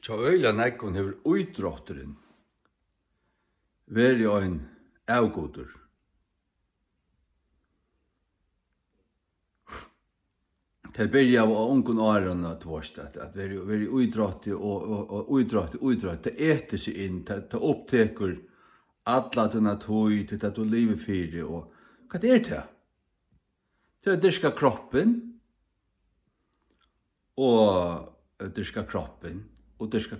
Tja øyla nekkun hefur uidrotturinn veri ein avgodur. Det byrja av ungun åren at veri uidrotti og uidrotti, det eter seg inn, det opptekur alla tunna tøy til at du lever fyrir, og hva det? Det er dyrka kroppen, og dyrka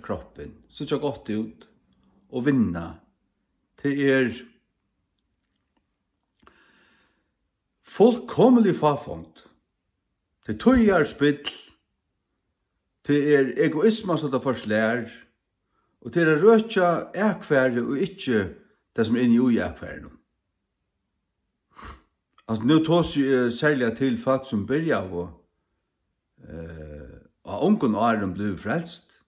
kroppen, så tja godt ut, og vinna. Det er fullkomlig fafongt. Det er tøyar spill, det er egoisma som det forslær, og det er røtja ekvære og ikke det som er inne i ekværen. Altså, nå tås særlig til folk som byrja av ungun åren blir frelst,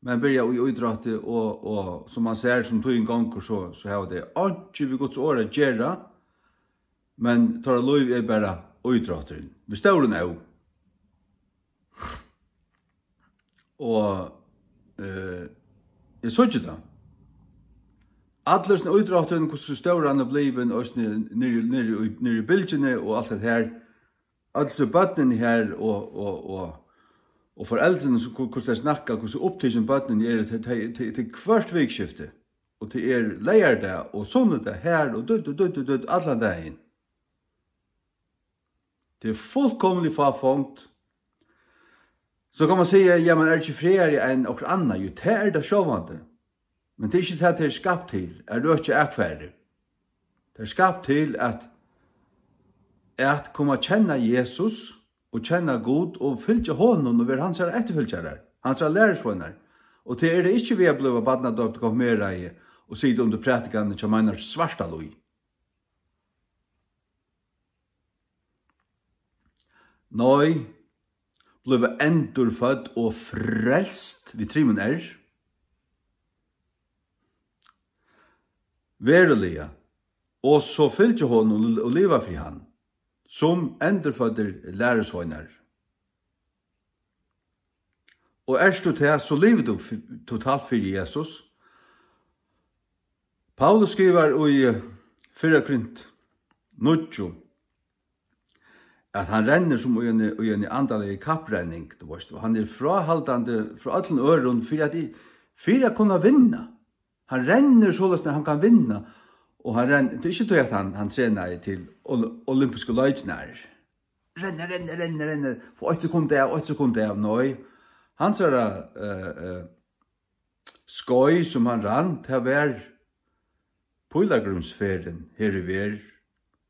men byrja i uidrotti, og som man ser som tog en gang, så har det ikke vi gods året gjerra, men tar lov er bare uidrotteren. Vi står den av. Og jeg så ikke det. Alle sånne uidrotteren, hvordan står han og bliven, nere i bildene og alt det her. Altså bøttene her og foreldrene, hvordan de snakker, hvordan opptidsen bøttene er til hvert vikskifte. Og til leier det, og sånne det her, og dutt, alle dagen. Det er fullkomlig fafongt. Så kan man si, ja, man er ikke friere enn okkur anna, jo, det det sjåvande. Men det er ikke det er skapt til, det ikke ekvære. Det er skapt til at komme kjenne Jesus, og kjenne God, og fylke honom, og være hans etterfylkjere, hans lærersvunner. Og det det ikke vi har blitt badnadøpt og kommet mer i, og sitte under prætikane som mener svarta loi. Nei, ble endurfødd og frelst vi trimen Verulega, og så fylgje honom og leva fri han, som endurfødder læresvøgnar. Og du til, så lever du totalt for Jesus. Paulus skriver i 4 Korint 9, at han renner som i en andalig kapprenning, og han frahaldande fra allen øren for å kunne vinne. Han renner således når han kan vinne, og han renner, det ikke at han trener til olympiske løytsnær. Renner, for 8 sekunder av nøy. Han sier skoj som han rann til å være pøylagrunnsferien her i ver,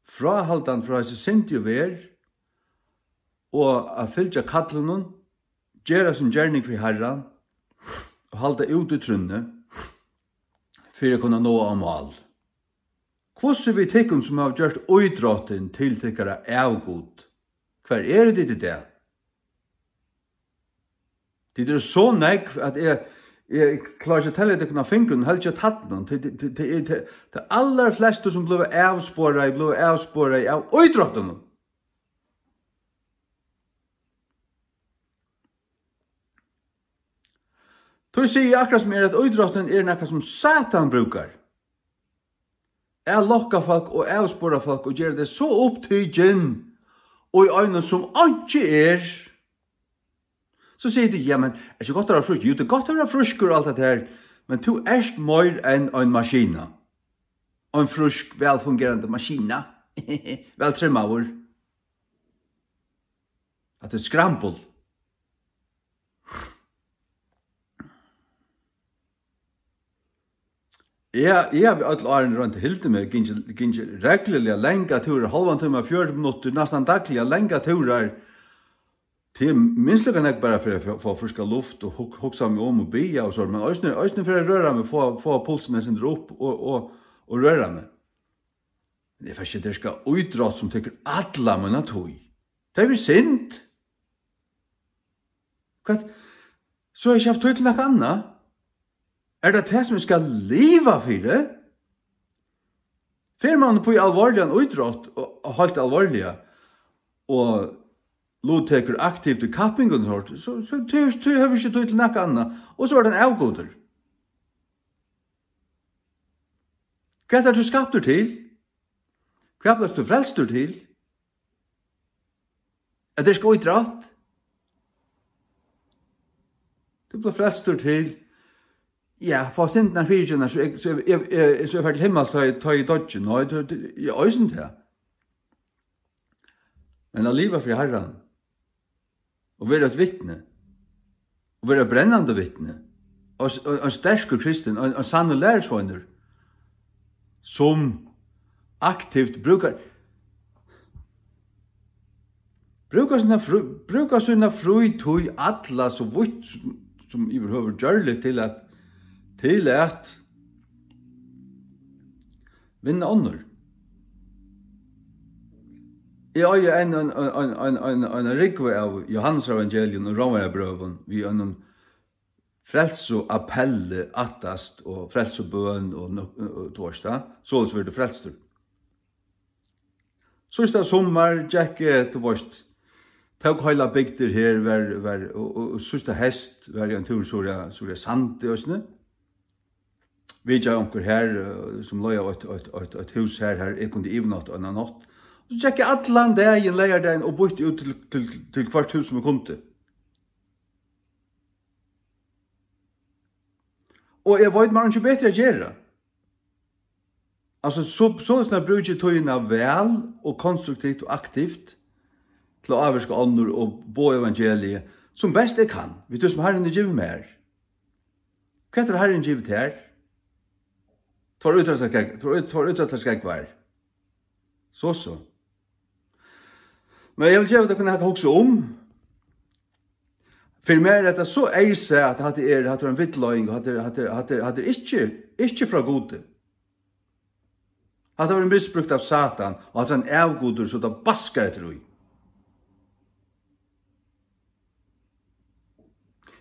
frahaldande fra seg sint i ver, og a fylgja kallunum, gjera som gjerning fri herran, og halda ut i trunne, for å kunne nå av mal. Hvordan vi tikkum som har gjort uidrotten til tikkara avgod? Hver det til det? Det er så negv at jeg klarer ikke å telle det kunne fingren, helt ikke tatt noen. Det aller fleste som ble avspåret av uidrotten. Så sier jeg akkurat som at uidrotten noe som Satan brukar. Jeg lokker folk og avspårer folk og gjør det så opptidgen og i øynene som ikke Så sier du, ja, men det ikke godt å være frusk? Jo, det godt å være frusk og alt det her, men du mer enn en maskina. En frusk, velfungerende maskina. Veltrimmaver. At det skrampel. Jeg har alle årene rundt hilde meg, gynnsje reglerlige lenga turer, halvan timme, 40 minutter, nesten daglige lenga turer, til minst lukkan jeg bare for å få friska luft og hoksa meg om og bia og sånn, men også for å røre meg, få pulsen sin opp og røre meg. Det er faktisk det skal uidrott som tykker alla munna tog. Det er vi sint. Så har jeg ikke haft tog til noe annet. Det som vi skal leva for det? Fer man på alvorlig uidrott og halt alvorlig, og låteker aktivt i kappingen så har vi ikke tog til noe annet. Og så er den avgoder. Hva er det du skapte til? Hva er det du frelster til? Er det skal utdratt? Du blir frelster til ja, for synden er fyrtjene, så jeg fer til himmel, ta i dodgen, og jeg er øysen til. Men alliva for Herren, og være et vittne, og være brennende vittne, og en stersker kristen, og en sanne lærersvønner, som aktivt brukar sina frøytøy alla så vidt som I behøver gjøre til at vinne ånder. Jeg har en rikve av Johannes evangelium og Romarebrøven vi en frelse appelle attast og frelse bøn og torsdag, så vil det frelster. Sista sommar, Jack, tog heila bygder her, og sista hest var en tur så det sant i Østene. Vi gjør onker her, som løy av et hus her, jeg kunne ivnatt og en natt. Så tjekke atlan dagen, leier dagen, og bytte ut til hvert hus som vi kunne. Og jeg vet man ikke bedre å gjøre. Altså, sånn bruker tøyene vel og konstruktivt og aktivt til å avvirke ånder og bo evangeliet som best jeg kan. Vi tar som Herren giver mer. Hva er det Herren givet her? Tvar utrettet skjegg var. Så. Men jeg vil gjøre det kunne jeg også om. For meg er det så eise at det er en vittløying, at det er ikke fra gode. At det var misbrukt av Satan, og at han avgoder så det baskar etter ui.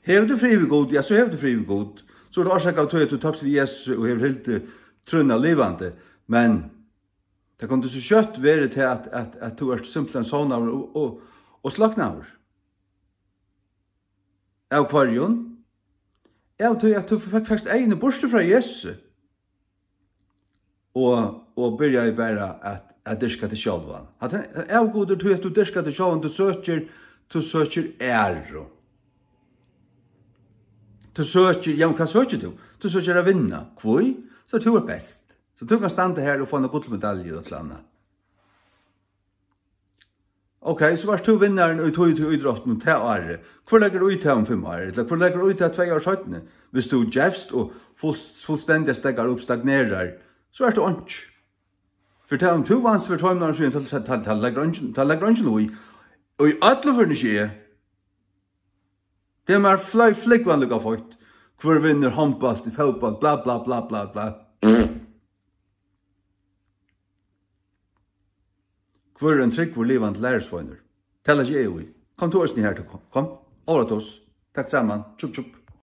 Hever du fri ved god? Ja, så hever du fri ved god. Så er det årsak av tøy at du tappst ved Jesus og hever helt trunna livande. Men det kommer så kjøtt være til at du er simpelthen sånn av og slakna av. Av kvarjon. Av tøy at du fikk faktisk egne borste fra Jesus. Og byrja I bare at dyrka til sjálvan. At avgoder tøy at du dyrka til sjálvan, du søker æro. Du søker, ja, men hva søker du? Du søker å vinne. Hvor? Så du er best. Så du kan stande her og få en gullmedalje og et eller annet. Ok, så var du vinneren og tog til idrotten til året. Hvor legger du ut til om 5 år? Eller hvor legger du ut til 2 år 17? Hvis du gjevst og fullstendig stegger opp, stagnerer, så er du ikke. For til om 2 vans for 2 år siden, til legger ikke noe i. Og I alle for det skje, det er mer flikkvanlig av folk. Hvor vinner håndball, fotball, bla bla bla bla bla. Hvor en trygg hvor livet lærersvøyner. Tell ikke jeg. Kom til oss ni her til kom. Over til oss. Takk sammen. Tjup tjup.